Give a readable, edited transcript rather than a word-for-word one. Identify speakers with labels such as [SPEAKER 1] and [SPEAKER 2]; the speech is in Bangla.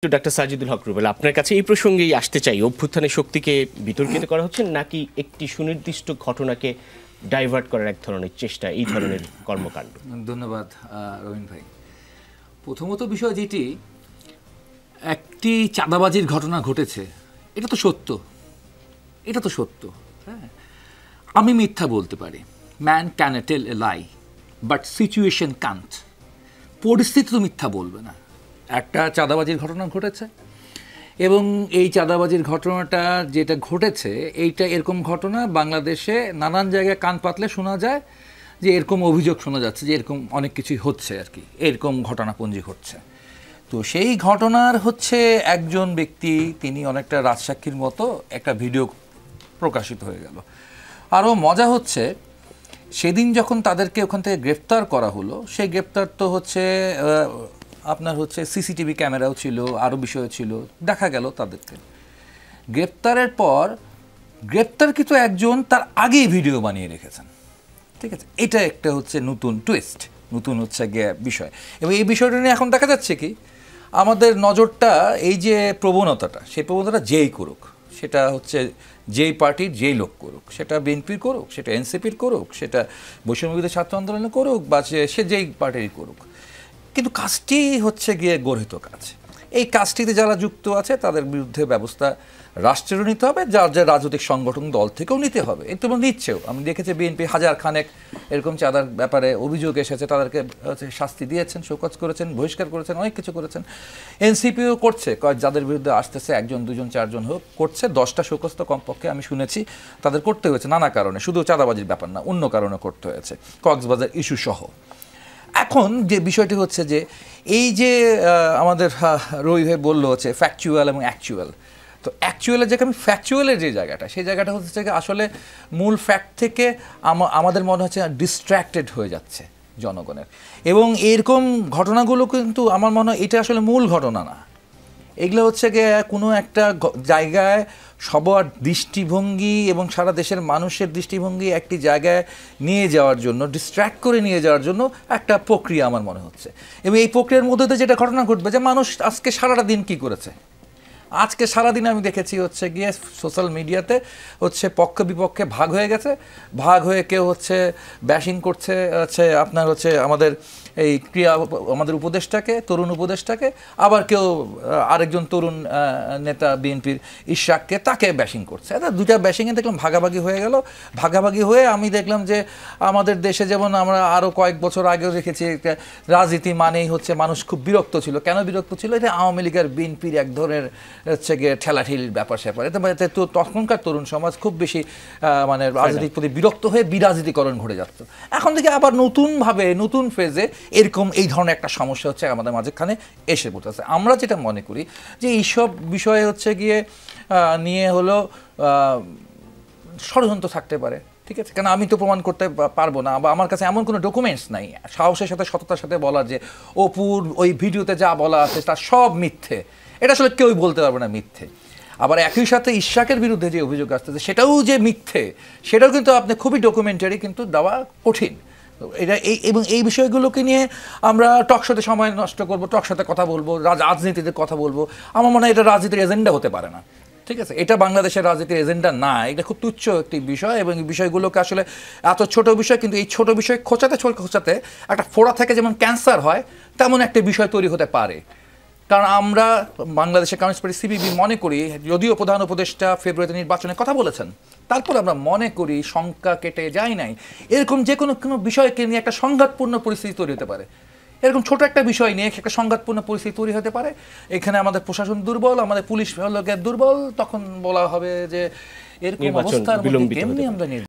[SPEAKER 1] ডাক্তার সাজিদুল হক রুবেল, আপনার কাছে এই প্রসঙ্গেই আসতে চাই। অভ্যুত্থানের শক্তিকে বিতর্কিত করা হচ্ছে নাকি একটি সুনির্দিষ্ট ঘটনাকে ডাইভার্ট করার এক ধরনের চেষ্টা, এই ধরনের কর্মকাণ্ড?
[SPEAKER 2] ধন্যবাদ রবীন ভাই। প্রথমত বিষয় যেটি, একটি চাঁদাবাজির ঘটনা ঘটেছে, এটা তো সত্য, এটা তো সত্য। হ্যাঁ, আমি মিথ্যা বলতে পারি, man can tell a lie but situation can't. পরিস্থিতি তো মিথ্যা বলবে না। একটা চাঁদাবাজির ঘটনা ঘটেছে এবং এই চাঁদাবাজির ঘটনাটা যেটা ঘটেছে, এইটা এরকম ঘটনা বাংলাদেশে নানান জায়গায় কান পাতলে শোনা যায় যে এরকম অভিযোগ শোনা যাচ্ছে যে এরকম অনেক কিছুই হচ্ছে আর কি, এরকম ঘটনাপঞ্জি ঘটছে। তো সেই ঘটনার একজন ব্যক্তি, তিনি অনেকটা রাজসাক্ষীর মতো একটা ভিডিও প্রকাশিত হয়ে গেল। আরও মজা হচ্ছে, সেদিন যখন তাদেরকে ওখান থেকে গ্রেফতার করা হলো, সেই গ্রেফতার তো আপনার সিসিটিভি ক্যামেরাও ছিল, আরও বিষয় ছিল, দেখা গেল তাদেরকে গ্রেপ্তারের পর গ্রেপ্তারকৃত একজন তার আগেই ভিডিও বানিয়ে রেখেছেন। ঠিক আছে, এটা একটা নতুন টুইস্ট, নতুন বিষয়। এবং এই বিষয়টা নিয়ে এখন দেখা যাচ্ছে কি, আমাদের নজরটা এই যে প্রবণতাটা, সেই প্রবণতাটা যেই করুক, সেটা যেই পার্টির যেই লোক করুক, সেটা বিএনপির করুক, সেটা এনসিপির করুক, সেটা বৈষম্যবিরোধী ছাত্র আন্দোলনে করুক, বা সে যেই পার্টিরই করুক, কিন্তু কাজটি গিয়ে গর্হিত কাজ। এই কাজটিতে যারা যুক্ত আছে তাদের বিরুদ্ধে ব্যবস্থা রাষ্ট্রেরও নিতে হবে, যার যার রাজনৈতিক সংগঠন দল থেকেও নিতে হবে। এই তো নিচ্ছেও। আমি দেখেছি বিএনপি হাজার খানেক এরকম চাঁদার ব্যাপারে অভিযোগ এসেছে, তাদেরকে শাস্তি দিয়েছেন, শোকজ করেছেন, বহিষ্কার করেছেন, অনেক কিছু করেছেন। এনসিপিও করছে, যাদের বিরুদ্ধে আসতেছে একজন দুজন চারজন হোক করছে, 10টা শোকজ তো কমপক্ষে আমি শুনেছি তাদের করতে হয়েছে নানা কারণে, শুধু চাঁদাবাজির ব্যাপার না, অন্য কারণে করতে হয়েছে, কক্সবাজার ইস্যু সহ। এখন যে বিষয়টি যে এই যে আমাদের রবি ভাই বললো ফ্যাকচুয়াল এবং অ্যাকচুয়াল। তো অ্যাকচুয়ালের আমি ফ্যাকচুয়ালের যে জায়গাটা, সেই জায়গাটা আসলে মূল ফ্যাক্ট থেকে আমাদের মনে হচ্ছে ডিস্ট্র্যাক্টেড হয়ে যাচ্ছে জনগণের। এবং এরকম ঘটনাগুলো কিন্তু আমার মনে হয় এটা আসলে মূল ঘটনা না। এগুলো গিয়ে কোনো একটা জায়গায় সবার দৃষ্টিভঙ্গি এবং সারা দেশের মানুষের দৃষ্টিভঙ্গি একটি জায়গায় নিয়ে যাওয়ার জন্য, ডিস্ট্র্যাক্ট করে নিয়ে যাওয়ার জন্য একটা প্রক্রিয়া আমার মনে হচ্ছে। এবং এই প্রক্রিয়ার মধ্যে দিয়ে যেটা ঘটনা ঘটবে, যে মানুষ আজকে সারাটা দিন কী করেছে, আজকে সারাদিন আমি দেখেছি গিয়ে সোশ্যাল মিডিয়াতে পক্ষ বিপক্ষে ভাগ হয়ে গেছে। ভাগ হয়ে কেউ ব্যাশিং করছে আপনার আমাদের এই আমাদের উপদেষ্টাকে, তরুণ উপদেষ্টাকে, আবার কেউ আরেকজন তরুণ নেতা বিএনপির ইশরাককে, তাকে ব্যাশিং করছে। দুটা ব্যাশিংয়ে দেখলাম ভাগাভাগি হয়ে গেল। ভাগাভাগি হয়ে আমি দেখলাম যে আমাদের দেশে যেমন আমরা আরও কয়েক বছর আগেও দেখেছি, রাজনীতি মানেই মানুষ খুব বিরক্ত ছিল। কেন বিরক্ত ছিল? এটা আওয়ামী লীগের বিএনপির এক ধরনের গিয়ে ঠেলাঠেলির ব্যাপার স্যাপার। এতে তো তখনকার তরুণ সমাজ খুব বেশি মানে রাজনীতির প্রতি বিরক্ত হয়ে বিরাজনীতিকরণ ঘটে যাচ্ছে। এখন থেকে আবার নতুনভাবে নতুন ফেজে এরকম এই ধরনের একটা সমস্যা আমাদের মাঝখানে এসে পড়তেছে। আমরা যেটা মনে করি যে এইসব বিষয়ে গিয়ে নিয়ে ষড়যন্ত্র থাকতে পারে। ঠিক আছে, কেন আমি তো প্রমাণ করতে পারবো না, বা আমার কাছে এমন কোনো ডকুমেন্টস নাই সাহসের সাথে, সততার সাথে বলার যে অপুর ওই ভিডিওতে যা বলা আছে তার সব মিথ্যে। এটা আসলে কেউই বলতে পারবে না মিথ্যে। আবার একই সাথে ইশরাকের বিরুদ্ধে যে অভিযোগ আসতেছে সেটাও যে মিথ্যে, সেটাও কিন্তু আপনি খুবই ডকুমেন্টারি কিন্তু দেওয়া কঠিন। এটা এবং এই বিষয়গুলোকে নিয়ে আমরা টকশোতে সময় নষ্ট করবো, টকশোতে কথা বলবো, রাজনীতিতে কথা বলবো, আমার মনে হয় এটা রাজনীতির এজেন্ডা হতে পারে না। ঠিক আছে, এটা বাংলাদেশের রাজনীতির এজেন্ডা না। এটা খুব তুচ্ছ একটি বিষয়, এবং এই বিষয়গুলোকে আসলে এত ছোট বিষয়, কিন্তু এই ছোট বিষয় খোঁচাতে খোঁচাতে একটা ফোড়া থেকে যেমন ক্যান্সার হয়, তেমন একটা বিষয় তৈরি হতে পারে। কারণ আমরা বাংলাদেশের কমিউনিস্ট পার্টি সিপিবি মনে করি, যদিও প্রধান উপদেষ্টা ফেব্রুয়ারিতে নির্বাচনে কথা বলেছেন, তারপর আমরা মনে করি শঙ্কা কেটে যায় নাই, এরকম যে কোনো বিষয়কে নিয়ে একটা সংঘাতপূর্ণ পরিস্থিতি তৈরি হতে পারে। এরকম ছোট একটা বিষয় নিয়ে একটা সংঘাতপূর্ণ পরিস্থিতি তৈরি হতে পারে। এখানে আমাদের প্রশাসন দুর্বল, আমাদের পুলিশ দুর্বল, তখন বলা হবে যে এরকম অবস্থার মধ্যে কেমনি আমরা